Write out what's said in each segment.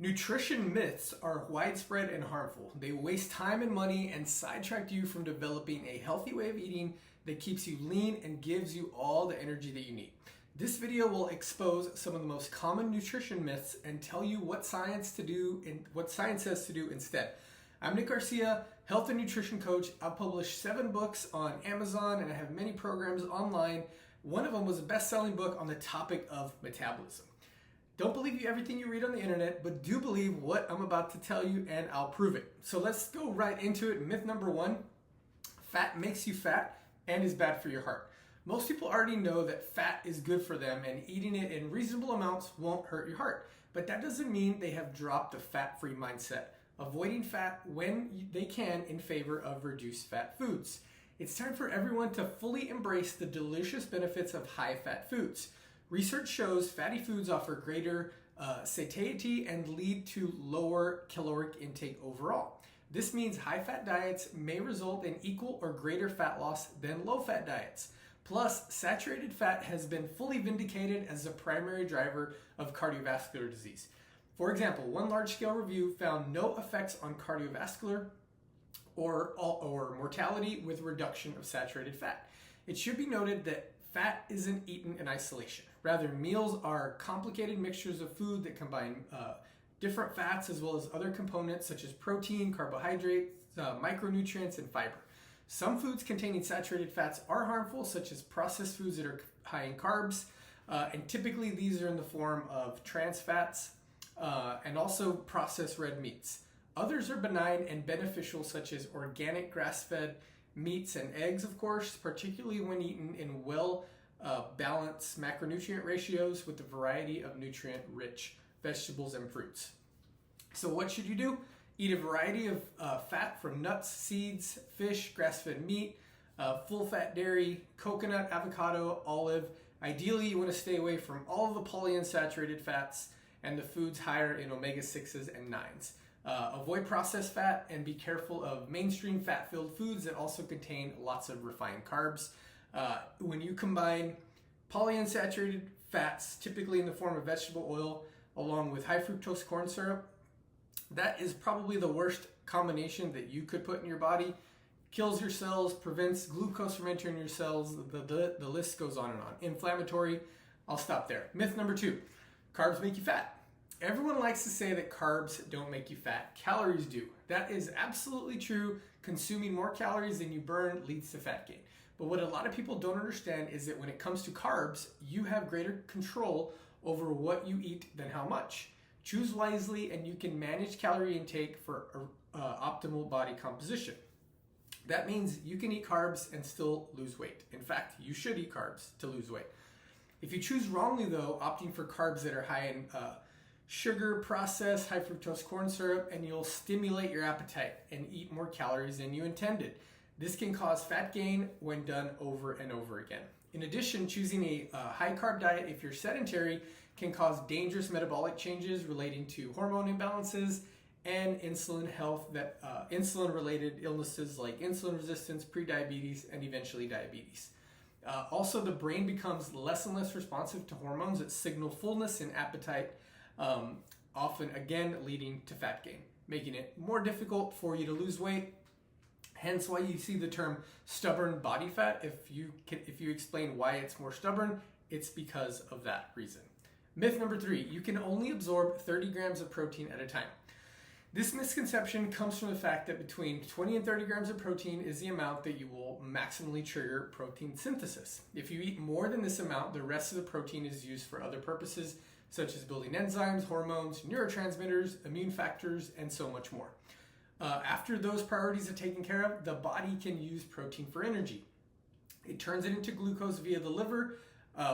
Nutrition myths are widespread and harmful. They waste time and money and sidetrack you from developing a healthy way of eating that keeps you lean and gives you all the energy that you need. This video will expose some of the most common nutrition myths and tell you what science to do and what science says to do instead. I'm Nick Garcia, health and nutrition coach. I've published 7 books on Amazon and I have many programs online. One of them was a best-selling book on the topic of metabolism. Don't believe everything you read on the internet, but do believe what I'm about to tell you and I'll prove it. So let's go right into it. Myth number 1, fat makes you fat and is bad for your heart. Most people already know that fat is good for them and eating it in reasonable amounts won't hurt your heart. But that doesn't mean they have dropped a fat-free mindset, avoiding fat when they can in favor of reduced fat foods. It's time for everyone to fully embrace the delicious benefits of high-fat foods. Research shows fatty foods offer greater satiety and lead to lower caloric intake overall. This means high-fat diets may result in equal or greater fat loss than low-fat diets. Plus, saturated fat has been fully vindicated as the primary driver of cardiovascular disease. For example, one large-scale review found no effects on cardiovascular or mortality with reduction of saturated fat. It should be noted that fat isn't eaten in isolation. Rather, meals are complicated mixtures of food that combine different fats as well as other components such as protein, carbohydrates, micronutrients, and fiber. Some foods containing saturated fats are harmful, such as processed foods that are high in carbs, and typically these are in the form of trans fats and also processed red meats. Others are benign and beneficial, such as organic grass-fed meats and eggs, of course, particularly when eaten in balanced macronutrient ratios with a variety of nutrient-rich vegetables and fruits. So what should you do? Eat a variety of fat from nuts, seeds, fish, grass-fed meat, full-fat dairy, coconut, avocado, olive. Ideally, you want to stay away from all of the polyunsaturated fats and the foods higher in omega-6s and 9s. Avoid processed fat and be careful of mainstream fat-filled foods that also contain lots of refined carbs. When you combine polyunsaturated fats, typically in the form of vegetable oil, along with high fructose corn syrup, that is probably the worst combination that you could put in your body. Kills your cells, prevents glucose from entering your cells, the list goes on and on. Inflammatory, I'll stop there. Myth number 2, carbs make you fat. Everyone likes to say that carbs don't make you fat. Calories do. That is absolutely true. Consuming more calories than you burn leads to fat gain. But what a lot of people don't understand is that when it comes to carbs, you have greater control over what you eat than how much. Choose wisely and you can manage calorie intake for optimal body composition. That means you can eat carbs and still lose weight. In fact, you should eat carbs to lose weight. If you choose wrongly though, opting for carbs that are high in sugar, processed, high fructose corn syrup, and you'll stimulate your appetite and eat more calories than you intended. This can cause fat gain when done over and over again. In addition, choosing a high carb diet if you're sedentary can cause dangerous metabolic changes relating to hormone imbalances and insulin health, that insulin-related illnesses like insulin resistance, prediabetes, and eventually diabetes. Also, the brain becomes less and less responsive to hormones that signal fullness and appetite, often again leading to fat gain, making it more difficult for you to lose weight. Hence why you see the term stubborn body fat. If you explain why it's more stubborn, it's because of that reason. Myth number 3, you can only absorb 30 grams of protein at a time. This misconception comes from the fact that between 20 and 30 grams of protein is the amount that you will maximally trigger protein synthesis. If you eat more than this amount, the rest of the protein is used for other purposes, such as building enzymes, hormones, neurotransmitters, immune factors, and so much more. After those priorities are taken care of, the body can use protein for energy. It turns it into glucose via the liver,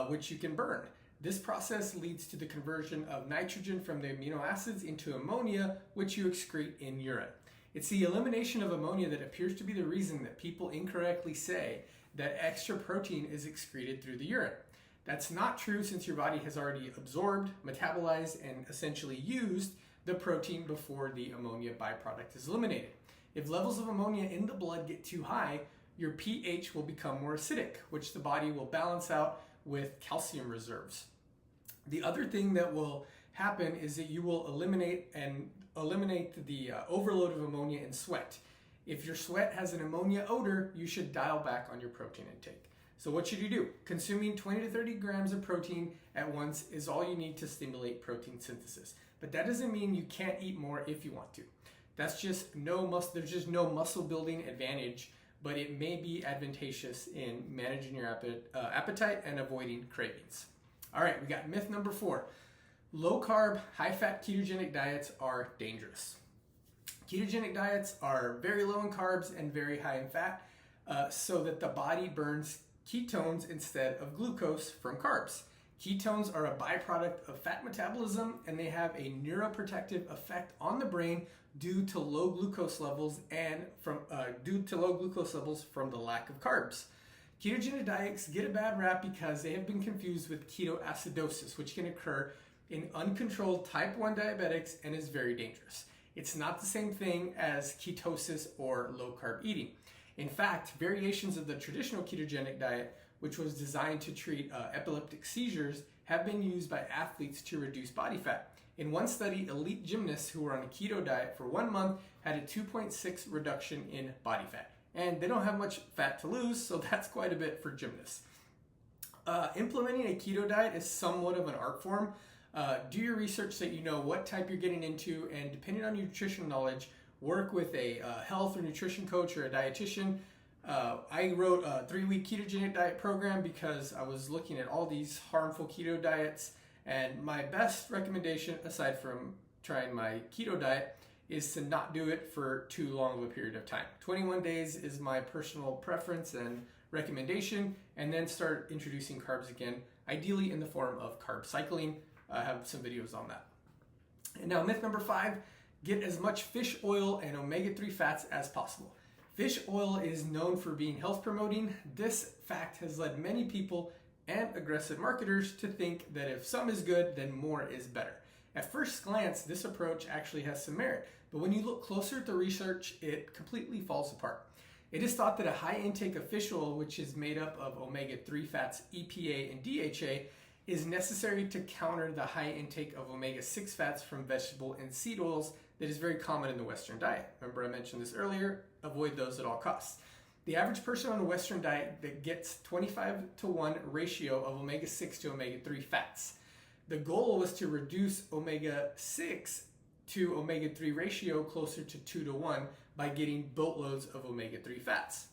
which you can burn. This process leads to the conversion of nitrogen from the amino acids into ammonia, which you excrete in urine. It's the elimination of ammonia that appears to be the reason that people incorrectly say that extra protein is excreted through the urine. That's not true, since your body has already absorbed, metabolized, and essentially used the protein before the ammonia byproduct is eliminated. If levels of ammonia in the blood get too high, your pH will become more acidic, which the body will balance out with calcium reserves. The other thing that will happen is that you will eliminate the overload of ammonia in sweat. If your sweat has an ammonia odor, you should dial back on your protein intake. So what should you do? Consuming 20 to 30 grams of protein at once is all you need to stimulate protein synthesis. But that doesn't mean you can't eat more if you want to. There's just no muscle building advantage, but it may be advantageous in managing your appetite and avoiding cravings. All right, we got myth number 4. Low carb, high fat ketogenic diets are dangerous. Ketogenic diets are very low in carbs and very high in fat, so that the body burns ketones instead of glucose from carbs. Ketones are a byproduct of fat metabolism, and they have a neuroprotective effect on the brain due to low glucose levels from the lack of carbs. Ketogenic diets get a bad rap because they have been confused with ketoacidosis, which can occur in uncontrolled type 1 diabetics and is very dangerous. It's not the same thing as ketosis or low carb eating. In fact, variations of the traditional ketogenic diet, which was designed to treat epileptic seizures, have been used by athletes to reduce body fat. In one study, elite gymnasts who were on a keto diet for 1 month had a 2.6 reduction in body fat. And they don't have much fat to lose, so that's quite a bit for gymnasts. Implementing a keto diet is somewhat of an art form. Do your research so that you know what type you're getting into, and depending on your nutrition knowledge, work with a health or nutrition coach or a dietitian. I wrote a 3-week ketogenic diet program because I was looking at all these harmful keto diets, and my best recommendation, aside from trying my keto diet, is to not do it for too long of a period of time. 21 days is my personal preference and recommendation, and then start introducing carbs again, ideally in the form of carb cycling. I have some videos on that. And now myth number 5, get as much fish oil and omega-3 fats as possible. Fish oil is known for being health promoting. This fact has led many people and aggressive marketers to think that if some is good, then more is better. At first glance, this approach actually has some merit, but when you look closer at the research, it completely falls apart. It is thought that a high intake of fish oil, which is made up of omega-3 fats, EPA and DHA, is necessary to counter the high intake of omega-6 fats from vegetable and seed oils that is very common in the Western diet. Remember I mentioned this earlier, avoid those at all costs. The average person on a Western diet that gets 25-to-1 ratio of omega-6 to omega-3 fats. The goal was to reduce omega-6 to omega-3 ratio closer to 2-to-1 by getting boatloads of omega-3 fats.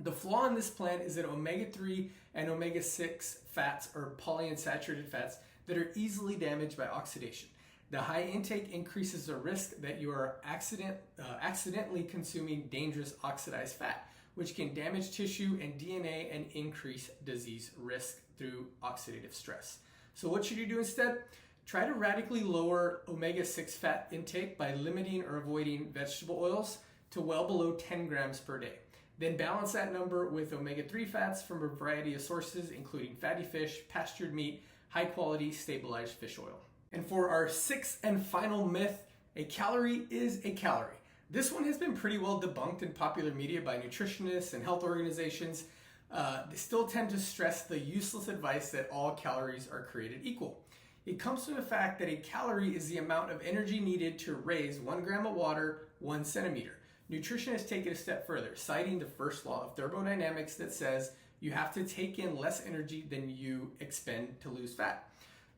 The flaw in this plan is that omega-3 and omega-6 fats are polyunsaturated fats that are easily damaged by oxidation. The high intake increases the risk that you are accidentally consuming dangerous oxidized fat, which can damage tissue and DNA and increase disease risk through oxidative stress. So what should you do instead? Try to radically lower omega-6 fat intake by limiting or avoiding vegetable oils to well below 10 grams per day. Then balance that number with omega-3 fats from a variety of sources, including fatty fish, pastured meat, high-quality stabilized fish oil. And for our 6th and final myth, a calorie is a calorie. This one has been pretty well debunked in popular media by nutritionists and health organizations. They still tend to stress the useless advice that all calories are created equal. It comes from the fact that a calorie is the amount of energy needed to raise 1 gram of water 1 centimeter. Nutritionists take it a step further, citing the first law of thermodynamics that says you have to take in less energy than you expend to lose fat.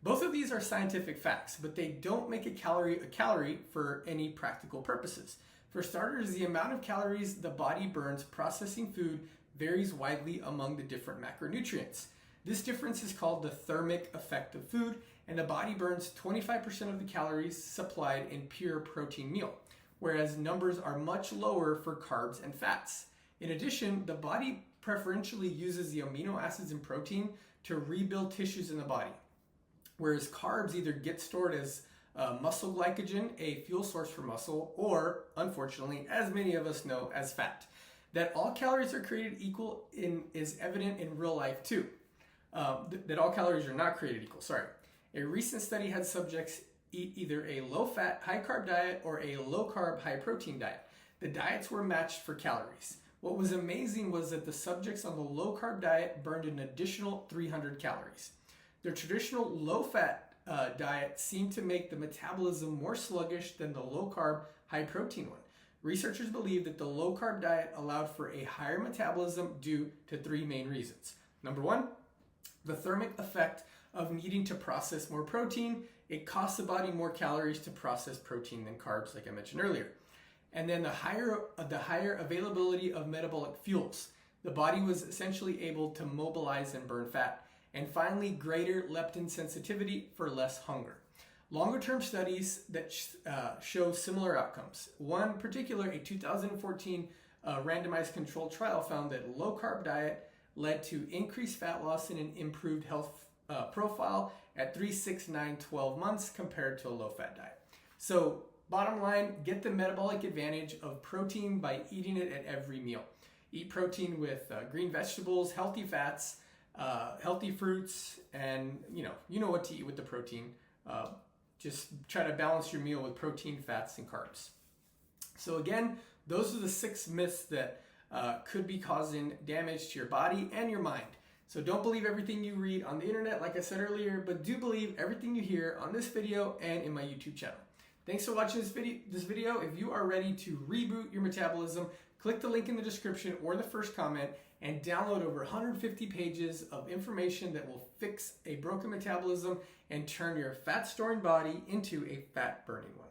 Both of these are scientific facts, but they don't make a calorie for any practical purposes. For starters, the amount of calories the body burns processing food varies widely among the different macronutrients. This difference is called the thermic effect of food, and the body burns 25% of the calories supplied in pure protein meal, whereas numbers are much lower for carbs and fats. In addition, the body preferentially uses the amino acids in protein to rebuild tissues in the body, whereas carbs either get stored as muscle glycogen, a fuel source for muscle, or, unfortunately, as many of us know, as fat. That all calories are created equal is evident in real life too. That all calories are not created equal, sorry. A recent study had subjects eat either a low-fat, high-carb diet or a low-carb, high-protein diet. The diets were matched for calories. What was amazing was that the subjects on the low-carb diet burned an additional 300 calories. The traditional low-fat diet seemed to make the metabolism more sluggish than the low-carb, high-protein one. Researchers believe that the low-carb diet allowed for a higher metabolism due to three main reasons. Number one, the thermic effect of needing to process more protein. It costs the body more calories to process protein than carbs, like I mentioned earlier. And then the higher availability of metabolic fuels. The body was essentially able to mobilize and burn fat. And finally, greater leptin sensitivity for less hunger. Longer-term studies that show similar outcomes. One particular, a 2014 randomized controlled trial found that low-carb diet led to increased fat loss and an improved health profile at 3, 6, 9, 12 months compared to a low-fat diet. So bottom line, get the metabolic advantage of protein by eating it at every meal. Eat protein with green vegetables, healthy fats, healthy fruits, and you know what to eat with the protein. Just try to balance your meal with protein, fats, and carbs. So again, those are the 6 myths that could be causing damage to your body and your mind. So don't believe everything you read on the internet, like I said earlier, but do believe everything you hear on this video and in my YouTube channel. Thanks for watching this video. If you are ready to reboot your metabolism, click the link in the description or the first comment and download over 150 pages of information that will fix a broken metabolism and turn your fat-storing body into a fat-burning one.